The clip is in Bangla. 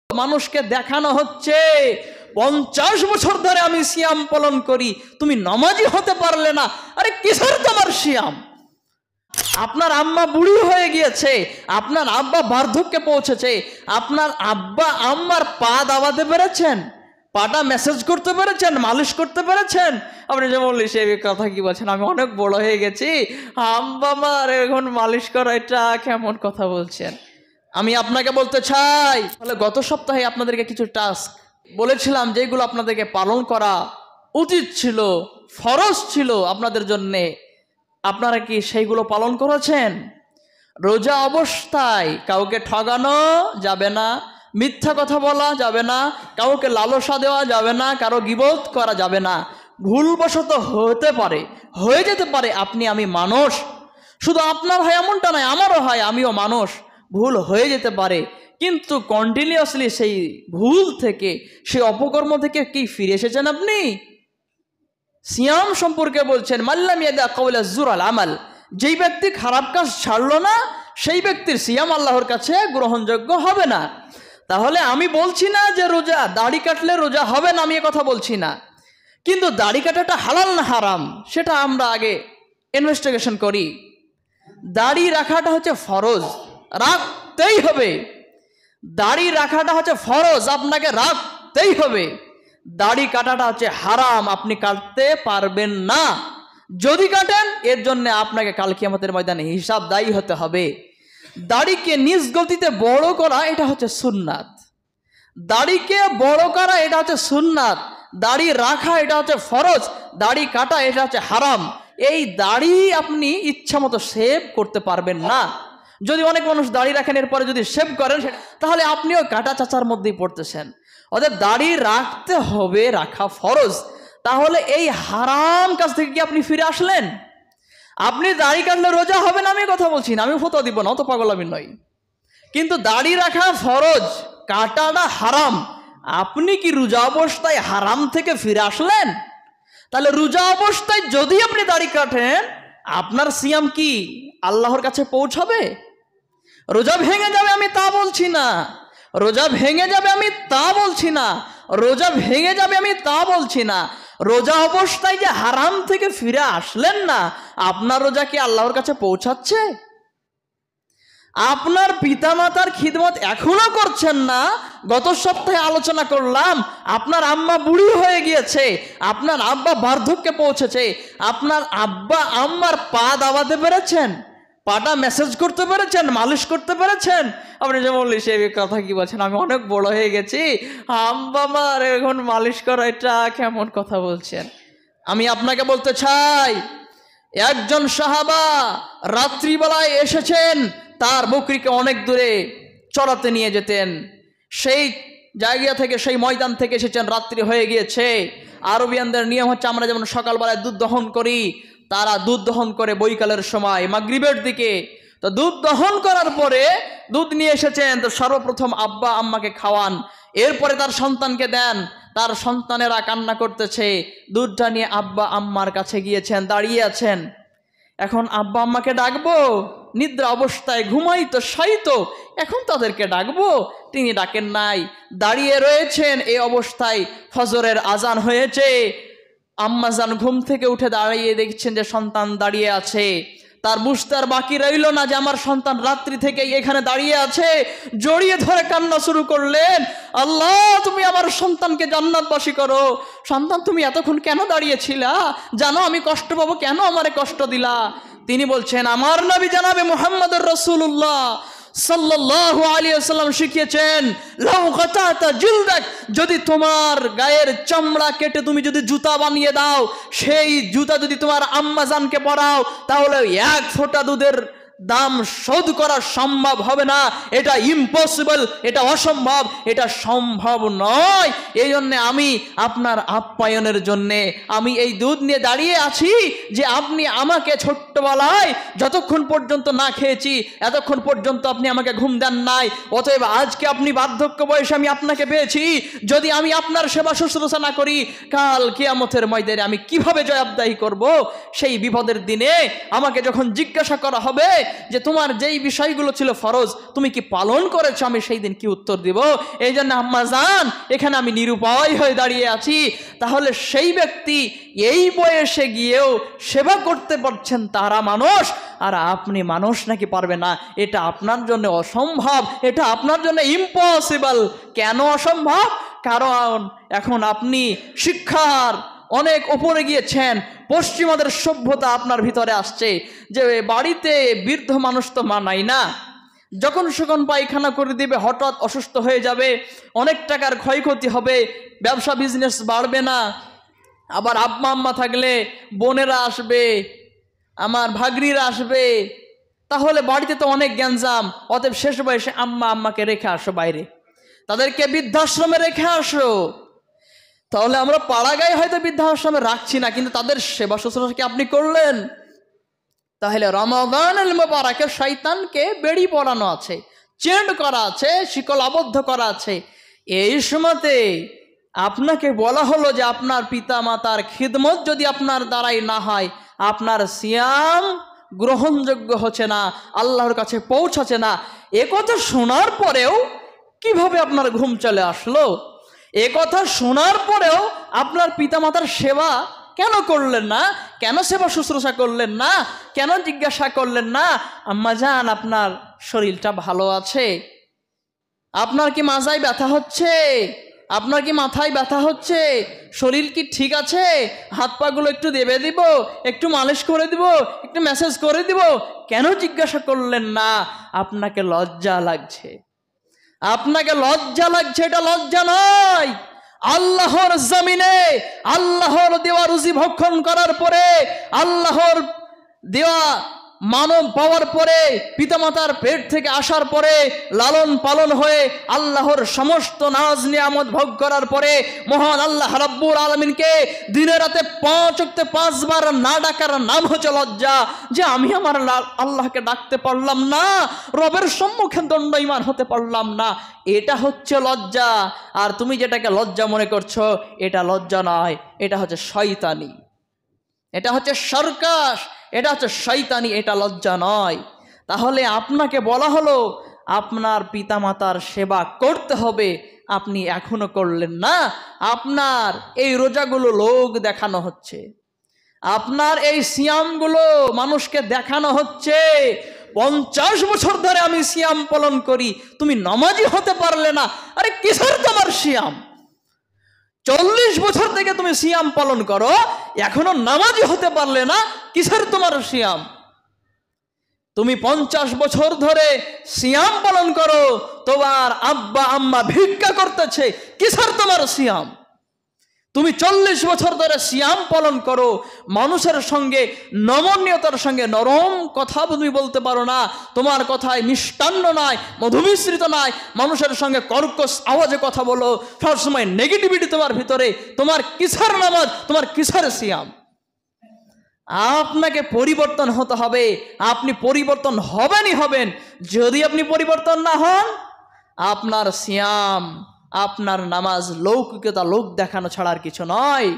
মানুষকে দেখানো হচ্ছে 50 বছর ধরে আমি সিয়াম পালন করি, তুমি নামাজি হতে পারলে না। আরে কিসের তোমার সিয়াম? আপনার আম্মা বুড়ি হয়ে গিয়েছে, আপনার আব্বা বার্ধক্যে পৌঁছেছে, আপনার আব্বা আম্মার পা দাবাতে পেরেছেন? পাটা মেসেজ করতে পেরেছেন? মালিশ করতে পেরেছেন? আপনি যে বললি সে কথা কি বলছেন, আমি অনেক বড় হয়ে গেছি, আব্বা আমার এখন মালিশ করা, এটা কেমন কথা বলছেন? আমি আপনাকে বলতে চাই, তাহলে গত সপ্তাহে আপনাদেরকে কিছু টাস্ক বলেছিলাম যেগুলো আপনাদেরকে পালন করা উচিত ছিল, ফরজ ছিল আপনাদের জন্যে। আপনারা কি সেইগুলো পালন করেছেন? রোজা অবস্থায় কাউকে ঠগানো যাবে না, মিথ্যা কথা বলা যাবে না, কাউকে লালসা দেওয়া যাবে না, কারো গীবত করা যাবে না। ভুলবশত হতে পারে, হয়ে যেতে পারে, আপনি আমি মানুষ, শুধু আপনার হয় এমনটা নয়, আমারও হয়, আমিও মানুষ, ভুল হয়ে যেতে পারে। কিন্তু কন্টিনিউয়াসলি সেই ভুল থেকে, সেই অপকর্ম থেকে কি ফিরে এসেছেন আপনি? সিয়াম সম্পর্কে বলছেন মাল্লাম ইয়াদা কাওলা যুর আল আমাল, যেই ব্যক্তি খারাপ কাজ ছাড়লো না সেই ব্যক্তির সিয়াম আল্লাহর কাছে গ্রহণযোগ্য হবে না। তাহলে আমি বলছি না যে রোজা দাড়ি কাটলে রোজা হবে না, আমি এ কথা বলছি না, কিন্তু দাড়ি কাটাটা হালাল না হারাম সেটা আমরা আগে ইনভেস্টিগেশন করি। দাড়ি রাখাটা হচ্ছে ফরজ, রাখতেই হবে। দাড়ি রাখাটা হচ্ছে ফরজ, আপনাকে রাখতেই হবে। দাড়ি কাটাটা হচ্ছে হারাম, আপনি কাটতে পারবেন না। যদি কাটেন এর জন্য আপনাকে কাল কিয়ামতের ময়দানে হিসাব দায়ী হতে হবে। দাড়িকে নিজ গতিতে বড় করা এটা হচ্ছে সুন্নাত, দাড়িকে বড় করা এটা হচ্ছে সুন্নাত, দাড়ি রাখা এটা হচ্ছে ফরজ, দাড়ি কাটা এটা হচ্ছে হারাম। এই দাড়ি আপনি ইচ্ছা মতো শেভ করতে পারবেন না। যদি অনেক মানুষ দাড়ি রাখেন এরপরে যদি শেভ করেন তাহলে আপনিও কাটা চাচার মধ্যেই পড়তেছেন। অর্থাৎ দাড়ি রাখতে হবে, রাখা ফরজ। তাহলে এই হারাম কাজ থেকে কি আপনি ফিরে আসলেন? আপনি দাড়ি কাটলে রোজা হবে না আমি কথা বলছি না, আমি ফতোয়া দিব না, অত পাগল আমি নই, কিন্তু দাড়ি রাখা ফরজ, কাটাটা হারাম। আপনি কি রোজা অবস্থায় হারাম থেকে ফিরে আসলেন? তাহলে রোজা অবস্থায় যদি আপনি দাড়ি কাটেন আপনার সিয়াম কি আল্লাহর কাছে পৌঁছাবে? রোজা ভেঙে যাবে আমি তা বলছি না, রোজা ভেঙে যাবে আমি তা বলছি না, রোজা ভেঙে যাবে আমি তা বলছি না। রোজা অবস্থায় যে হারাম থেকে ফিরে আসলেন না, আপনার রোজা কি আল্লাহর কাছে পৌঁছাচ্ছে? আপনার পিতামাতার খিদমত এখনো করছেন না। গত সপ্তাহে আলোচনা করলাম আপনার আম্মা বুড়ি হয়ে গিয়েছে, আপনার আব্বা বার্ধক্যে পৌঁছেছে, আপনার আব্বা আম্মার পা দাবাতে পেরেছেন? পাটা মেসেজ করতে পেরেছেন? মালিশ করতে পেরেছেন? আপনি যে বললি সে কথা কি বলছেন, আমি অনেক বড় হয়ে গেছি, আব্বা আমার এখন মালিশ করা, এটা কেমন কথা বলছেন? আমি আপনাকে বলতে চাই, একজন সাহাবা রাত্রিবেলায় এসেছেন, তার বকরিকে অনেক দূরে চড়াতে নিয়ে যেতেন, সেই জায়গা থেকে, সেই ময়দান থেকে এসেছেন, রাত্রি হয়ে গিয়েছে। আরবিয়ানদের নিয়ম হচ্ছে আমরা যেমন সকালবেলায় দুধ দহন করি, তারা দুধ দহন করে বৈকালের সময় মাগরিবের দিকে। তো দুধ দহন করার পরে দুধ নিয়ে এসেছেন, তো সর্বপ্রথম আব্বা আম্মাকে খাওয়ান, এরপরে তার সন্তানকে দেন। তার সন্তানেরা কান্না করতেছে, দুধটা নিয়ে আব্বা আম্মার কাছে গিয়েছেন, দাঁড়িয়ে আছেন। এখন আব্বা আম্মাকে ডাকবো, নিদ্রা অবস্থায় ঘুমাইতো শায়িতো, এখন তাদেরকে ডাকবো, তিনি ডাকেন নাই, দাঁড়িয়ে রয়েছেন। এই অবস্থায় ফজরের আজান হয়েছে, আম্মা জান ঘুম থেকে উঠে দাঁড়িয়ে দেখছেন যে সন্তান দাঁড়িয়ে আছে। তার বুঝতে আর বাকি রইল না যে আমার সন্তান রাত্রি থেকে এখানে দাঁড়িয়ে আছে। জড়িয়ে ধরে কান্না শুরু করলেন, আল্লাহ তুমি আমার সন্তানকে জান্নাতবাসী করো। সন্তান তুমি এতক্ষণ কেন দাঁড়িয়েছিলা? জানো আমি কষ্ট পাবো, কেন আমারে কষ্ট দিলা? তিনি বলছেন, আমার নবী জানাবে মুহাম্মদুর রাসূলুল্লাহ সাল্লাল্লাহু আলাইহি ওয়াসাল্লাম শিখিয়েছেন, লাউ গাতাতা জিলদাক, যদি তোমার গায়ের চামড়া কেটে তুমি যদি জুতা বানিয়ে দাও, সেই জুতা যদি তোমার আম্মাজানকে পরাও, তাহলে এক ফোঁটা দুধের দাম শোধ করা সম্ভব হবে না। এটা ইম্পসিবল, এটা অসম্ভব, এটা সম্ভব নয়। এই জন্যে আমি আপনার আপ্যায়নের জন্যে আমি এই দুধ নিয়ে দাঁড়িয়ে আছি, যে আপনি আমাকে ছোট্টবেলায় যতক্ষণ পর্যন্ত না খেয়েছি এতক্ষণ পর্যন্ত আপনি আমাকে ঘুম দেন নাই। অতএব আজকে আপনি বার্ধক্য বয়সে আমি আপনাকে পেয়েছি, যদি আমি আপনার সেবা শুশ্রূষা না করি, কাল কিয়ামতের ময়দানে আমি কিভাবে জবাবদিহি করব? সেই বিপদের দিনে আমাকে যখন জিজ্ঞাসা করা হবে যে তোমার যেই বিষয়গুলো ছিল ফরজ তুমি কি পালন করেছো, আমি সেই দিন কি উত্তর দিব। এই জন্য আম্মা জান এখানে আমি নিরুপায় হয়ে দাঁড়িয়ে আছি। তাহলে সেই ব্যক্তি এই বয়সে গিয়েও সেবা করতে পারছেন, তারা মানুষ, আর আপনি মানুষ নাকি পারবে না? এটা আপনার জন্য অসম্ভব, এটা আপনার জন্য ইম্পসিবল। কেন অসম্ভব? কারণ এখন আপনি শিক্ষার অনেক উপরে গিয়েছেন, পশ্চিমাদের সভ্যতা আপনার ভিতরে আসছে যে বাড়িতে বৃদ্ধ মানুষ তো মানাই না, যখন সখন পায়খানা করে দিবে, হঠাৎ অসুস্থ হয়ে যাবে, অনেক টাকার ক্ষয়ক্ষতি হবে, ব্যবসা বিজনেস বাড়বে না। আবার আব্বা আম্মা থাকলে বোনেরা আসবে, আমার ভাগ্নিরা আসবে, তাহলে বাড়িতে তো অনেক গ্যাঞ্জাম। অতএব শেষ বয়সে আম্মাকে রেখে আসো বাইরে, তাদেরকে বৃদ্ধাশ্রমে রেখে আসো। তাহলে আমরা পাড়াগায় হয়তো বৃদ্ধাশ্রমে রাখছি না, কিন্তু তাদের সেবা শুশ্রূষা কি আপনি করলেন? তাহলে রমাদানুল মুবারাকে শয়তানকে বেড়ি পরানো আছে, চেন্ড করা আছে, শিকল আবদ্ধ করা আছে। এই সময়তে আপনাকে বলা হলো যে আপনার পিতা মাতার খিদমত যদি আপনার দ্বারাই না হয়, আপনার সিয়াম গ্রহণযোগ্য হচ্ছে না, আল্লাহর কাছে পৌঁছাচ্ছে না। এ কথা শোনার পরেও কিভাবে আপনার ঘুম চলে আসলো? এ কথা শোনার পরেও আপনার পিতামাতার সেবা কেন করলেন না? কেন সেবা শুশ্রূষা করলেন না? কেন জিজ্ঞাসা করলেন না, আম্মা জান আপনার শরীরটা ভালো আছে? আপনার কি মাজায় ব্যথা হচ্ছে? আপনার কি মাথায় ব্যথা হচ্ছে? শরীর কি ঠিক আছে? হাত পাগুলো একটু দেবে দিব, একটু মালিশ করে দিব, একটু ম্যাসেজ করে দিব? কেন জিজ্ঞাসা করলেন না? আপনাকে লজ্জা লাগছে, আপনাকে লজ্জা লাগছে। এটা লজ্জা নয়। আল্লাহর জমিনে আল্লাহর দেওয়া রুজি ভক্ষণ করার পরে, আল্লাহর দেওয়া মানব পাওয়ার পরে, পিতামাতার পেট থেকে আসার পরে, লালন পালন হয়ে আল্লাহর সমস্ত নাজ নিয়ামত ভোগ করার পরে, মহান আল্লাহ রাব্বুল আলামিনকে দিনে রাতে 5 ওয়াক্তে 5 বার না ডাকার নাম হচ্ছে লজ্জা। যে আমি আমার আল্লাহকে ডাকতে পারলাম না, রবের সম্মুখে দণ্ডায়মান হতে পারলাম না, এটা হচ্ছে লজ্জা। আর তুমি যেটাকে লজ্জা মনে করছো, এটা লজ্জা নয়, এটা হচ্ছে শয়তানি, এটা হচ্ছে সার্কাস, এটা হচ্ছে শয়তানি, এটা লজ্জা নয়। তাহলে আপনাকে বলা হলো আপনার পিতামাতার সেবা করতে হবে, আপনি এখনো করলেন না। আপনার এই রোজাগুলো লোক দেখানো হচ্ছে, আপনার এই সিয়ামগুলো মানুষকে দেখানো হচ্ছে। 50 বছর ধরে আমি সিয়াম পালন করি, তুমি নামাজি হতে পারলে না? আরে কিসের তোমার সিয়াম? 40 বছর থেকে তুমি সিয়াম পালন করো, এখনো নামাজি হতে পারলে না, কিসের তোমার সিয়াম? তুমি 50 বছর ধরে সিয়াম পালন করো, তোমার আব্বা আম্মা ভিক্ষা করতেছে, কিসের তোমার সিয়াম? তুমি 40 বছর ধরে সিয়াম পালন করো, মানুষের সঙ্গে নমনীয়তার সঙ্গে নরম কথা তুমি বলতে পারো না, তোমার কথায় মিষ্টান্ন নাই, মধুমিশ্রিত নাই, মানুষের সঙ্গে কর্কশ আওয়াজে কথা বলো, সবসময় নেগেটিভিটি তোমার ভিতরে, তোমার কিসের নামাজ, তোমার কিসের সিয়াম? আপনাকে পরিবর্তন হতে হবে। আপনি পরিবর্তন হবেনই হবেন। যদি আপনি পরিবর্তন না হন, আপনার সিয়াম, আপনার নামাজ লৌকিকতা, লোক দেখানো ছাড়ার কিছু নয়।